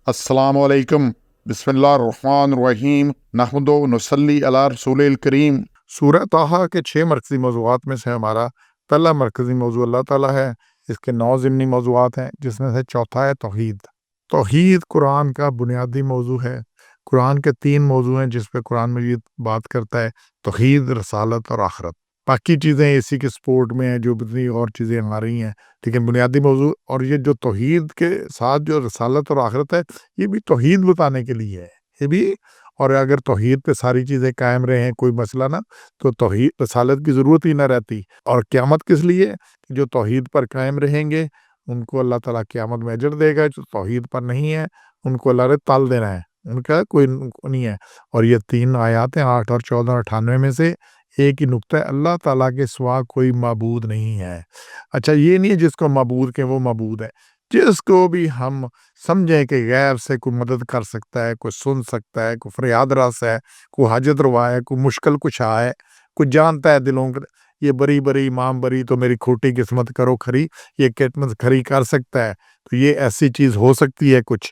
अस्सलामु अलैकुम, बिस्मिल्लाहिर्रहमानिर्रहीम, नहमदु व नुसल्ली अला रसूलिल करीम। सूरह ताहा के 6 मरकज़ी मौज़ूआत में से हमारा पहला मरकज़ी मौज़ू अल्लाह ताला है। इसके 9 ज़िमनी मौज़ूआत हैं, जिसमें से चौथा है तौहीद। तौहीद कुरान का बुनियादी मौज़ू है। कुरान के 3 मौज़ू हैं जिस पे कुरान मजीद बात करता है: तौहीद, रसालत और आखिरत। बाकी चीज़ें इसी के सपोर्ट में हैं, जो जितनी और चीज़ें आ रही हैं, लेकिन बुनियादी मौज़ू और ये जो तौहीद के साथ जो रसालत और आखिरत है, ये भी तौहीद बताने के लिए है। ये भी, और अगर तौहीद पे सारी चीज़ें कायम रहें, कोई मसला ना, तो तौहीद रसालत की ज़रूरत ही ना रहती। और क़यामत किस लिए? जो तौहीद पर कायम रहेंगे उनको अल्लाह ताला क़यामत में अजर देगा। जो तौहीद पर नहीं है उनको अल्लाह ने ताल देना है, उनका कोई नहीं है। और ये 3 आयात हैं, 8 और 14 और 98 में से एक ही नुक्ता है: अल्लाह ताला के सिवा कोई माबूद नहीं है। अच्छा, ये नहीं है जिसको माबूद के वो माबूद है। जिसको भी हम समझें कि गैर से कोई मदद कर सकता है, कोई सुन सकता है, कोई फरियाद रस है, कोई हाजत रवा है, कोई मुश्किल कुशा है, कोई जानता है दिलों के, ये बरी बरी इमाम बरी तो मेरी खोटी किस्मत करो खरी, ये किस्मत खरी कर सकता है। तो ये ऐसी चीज़ हो सकती है कुछ।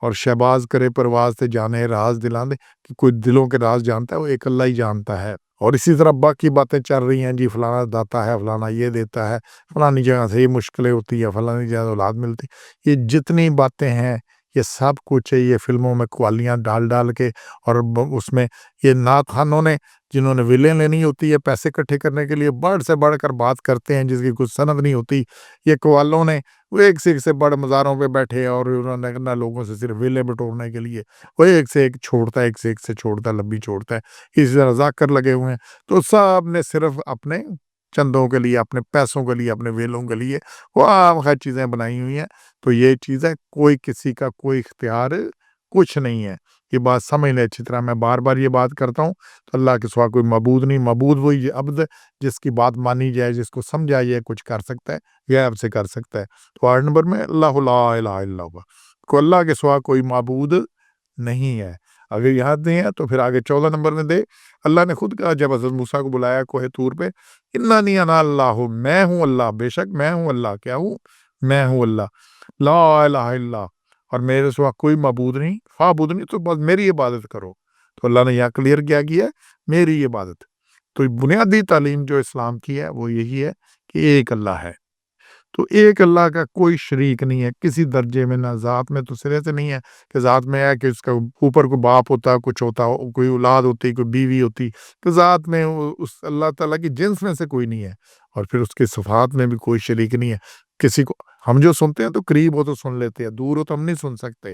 और शहबाज करे परवाज़ से जाने राज दिलाने, कि कोई दिलों के राज जानता है, वो एक अल्लाह ही जानता है। और इसी तरह बाकी बातें चल रही हैं जी, फलाना दाता है, फलाना ये देता है, फलानी जगह से ये मुश्किलें होती है, फलानी जगह औलाद मिलती। ये जितनी बातें हैं, ये सब कुछ है, ये फिल्मों में कवालियाँ डाल डाल के, और उसमें ये नात खानों ने, जिन्होंने विलें लेनी होती है पैसे इकट्ठे करने के लिए, बढ़ से बढ़कर बात करते हैं जिसकी कुछ सनद नहीं होती। ये कवालों ने वो एक से बड़े मज़ारों पे बैठे, और उन्होंने ना लोगों से सिर्फ विले बटोरने के लिए वो एक से एक छोड़ता है, एक से एक से छोड़ता है, लंबी छोड़ता है। इसी तरह जाकर लगे हुए हैं। तो सब ने सिर्फ अपने चंदों के लिए, अपने पैसों के लिए, अपने वेलों के लिए वो आम खैर चीज़ें बनाई हुई हैं। तो ये चीज़ है, कोई किसी का कोई इख्तियार कुछ नहीं है। ये बात समझ लें अच्छी तरह। मैं बार बार ये बात करता हूँ, तो अल्लाह के सिवा कोई मबूद नहीं। मबूद वही अब्द, जिसकी बात मानी जाए, जिसको समझा जाए, कुछ कर सकता है, गैब से कर सकता है। तो 8 नंबर में अल्लाहु ला इलाहा इल्ला हुवा, को अल्लाह के सिवा कोई माबूद नहीं है। अगर याद नहीं है तो फिर आगे 14 नंबर में दे, अल्लाह ने खुद कहा जब हज़रत मूसा को बुलाया कोहे तूर पे, इन्ननी अना अल्लाहु, मैं हूँ अल्लाह, बेशक मैं हूँ अल्लाह। क्या हूँ? मैं हूँ अल्लाह। ला इलाहा इल्ला, और मेरे सिवा कोई माबूद नहीं। फाबुदनी, तो बस मेरी इबादत करो। तो अल्लाह ने यहाँ क्लियर क्या किया है? मेरी इबादत। तो बुनियादी तालीम जो इस्लाम की है वो यही है कि एक अल्लाह है। तो एक अल्लाह का कोई शरीक नहीं है किसी दर्जे में, ना ज़ात में, तो सिरे से नहीं है कि ज़ात में है कि उसका ऊपर कोई बाप होता, कुछ होता हो, कोई औलाद होती, कोई बीवी होती। तो ज़ात में उस अल्लाह ताला की जिन्स में से कोई नहीं है। और फिर उसके सिफ़ात में भी कोई शरीक नहीं है। किसी को हम जो सुनते हैं तो करीब हो तो सुन लेते हैं, दूर हो तो हम नहीं सुन सकते।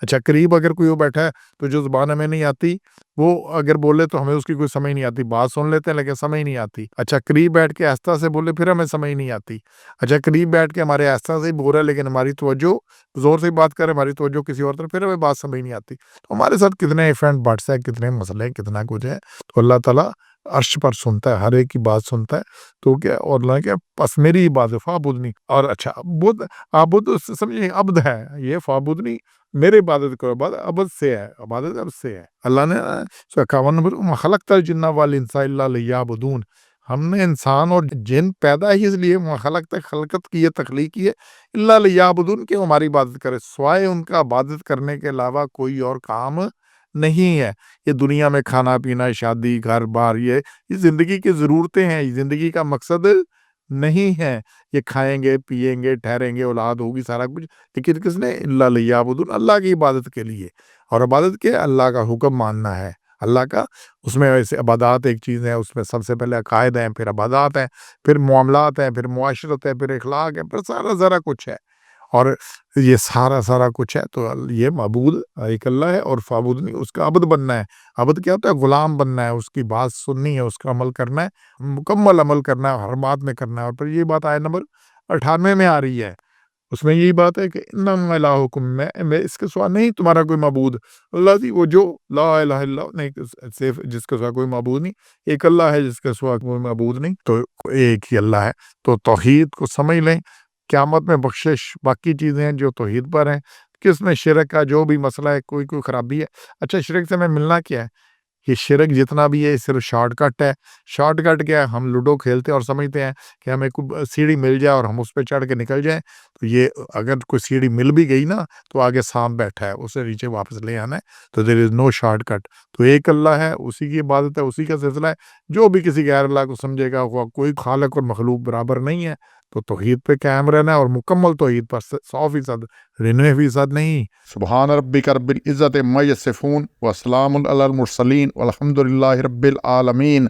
अच्छा, करीब अगर कोई वो बैठा है तो जो ज़ुबान हमें नहीं आती, वो अगर बोले तो हमें उसकी कोई समझ नहीं आती। बात सुन लेते हैं लेकिन समझ नहीं आती। अच्छा, करीब बैठ के आहिस्ता से बोले फिर हमें समझ नहीं आती। अच्छा, करीब बैठ के हमारे आहिस्ता से ही बोल रहा है लेकिन हमारी तवज्जो ज़ोर से बात करे, हमारी तवज्जो किसी और तरफ, फिर हमें बात समझ नहीं आती। तो हमारे साथ कितने इफ़ेंट बट्स हैं, कितने मसले हैं, कितना कुछ है। तो अल्लाह ताला अर्श पर सुनता है, हर एक की बात सुनता है। तो क्या, और अल्लाह क्या, बस मेरी इबादत फाबुदनी। और अच्छा, बुद आबुद समझिए अब्द है, ये फाबुदनी मेरी इबादत करो। इबादत अब्द से है, इबादत अब्द से है। अल्लाह ने 51 नंबर, वमा खलक़तल जिन्ना वल इंसा इल्ला लियअबुदून, हमने इंसान और जिन पैदा ही इसलिए, खलकत खलकत की है, तख्लीक की है, इल्ला लियअबुदून, कि हमारी इबादत करे, सिवाय उनका इबादत करने के अलावा कोई और काम नहीं है। ये दुनिया में खाना पीना, शादी, घर बार, ये ज़िंदगी की ज़रूरतें हैं, ये ज़िंदगी का मकसद नहीं है। ये खाएंगे पिएंगे ठहरेंगे, औलाद होगी, सारा कुछ, लेकिन किसने? इल्ला लियअबुदून, अल्लाह की इबादत के लिए। और इबादत के अल्लाह का हुक्म मानना है, अल्लाह का। उसमें वैसे इबादत एक चीज़ है, उसमें सबसे पहले अकायद हैं, फिर इबादत हैं, फिर मुआमलात हैं, फिर मुआशरत है, फिर इखलाक है, फिर सारा कुछ है। और ये सारा कुछ है। तो ये मबूद एक अल्लाह है, और फाबुद नहीं, उसका अब्द बनना है। अब्द क्या होता है? गुलाम बनना है, उसकी बात सुननी है, उसका अमल करना है, मुकम्मल अमल करना है, हर बात में करना है। और फिर ये बात आयत नंबर 98 में आ रही है। उसमें यही बात है कि इन्नमा इलाहुकुम, मैं इसके सिवा नहीं तुम्हारा कोई मबूद। अल्लाह जी, वो जो ला इलाहा इल्ला, नहीं सिर्फ जिसके सिवा कोई मबूद नहीं, एक अल्लाह है जिसके सिवा कोई मबूद नहीं, तो एक ही अल्लाह है। तो तौहीद को समझ लें। क़यामत में बख्शिश, बाकी चीज़ें हैं जो तौहीद पर हैं। किसमें शिरक का जो भी मसला है, कोई खराबी है। अच्छा, शिरक से हमें मिलना क्या है? یہ شرک جتنا بھی ہے صرف شارٹ کٹ ہے۔ شارٹ کٹ کیا ہے؟ ہم لوڈو کھیلتے ہیں اور سمجھتے ہیں کہ ہمیں کوئی سیڑھی مل جائے اور ہم اس پہ چڑھ کے نکل جائیں، تو یہ اگر کوئی سیڑھی مل بھی گئی نا تو آگے سانپ بیٹھا ہے، اسے نیچے واپس لے آنا ہے، تو دیر از نو شارٹ کٹ۔ تو ایک اللہ ہے، اسی کی عبادت ہے، اسی کا سلسلہ ہے۔ جو بھی کسی غیر اللہ کو سمجھے گا، وہ کوئی خالق اور مخلوق برابر نہیں ہے، تو توحید پہ قائم رہنا ہے، اور مکمل توحید پر 100% 99% نہیں۔ سبحان ربک رب العزت عما یصفون وسلام علی المرسلین والحمد للہ رب العالمین۔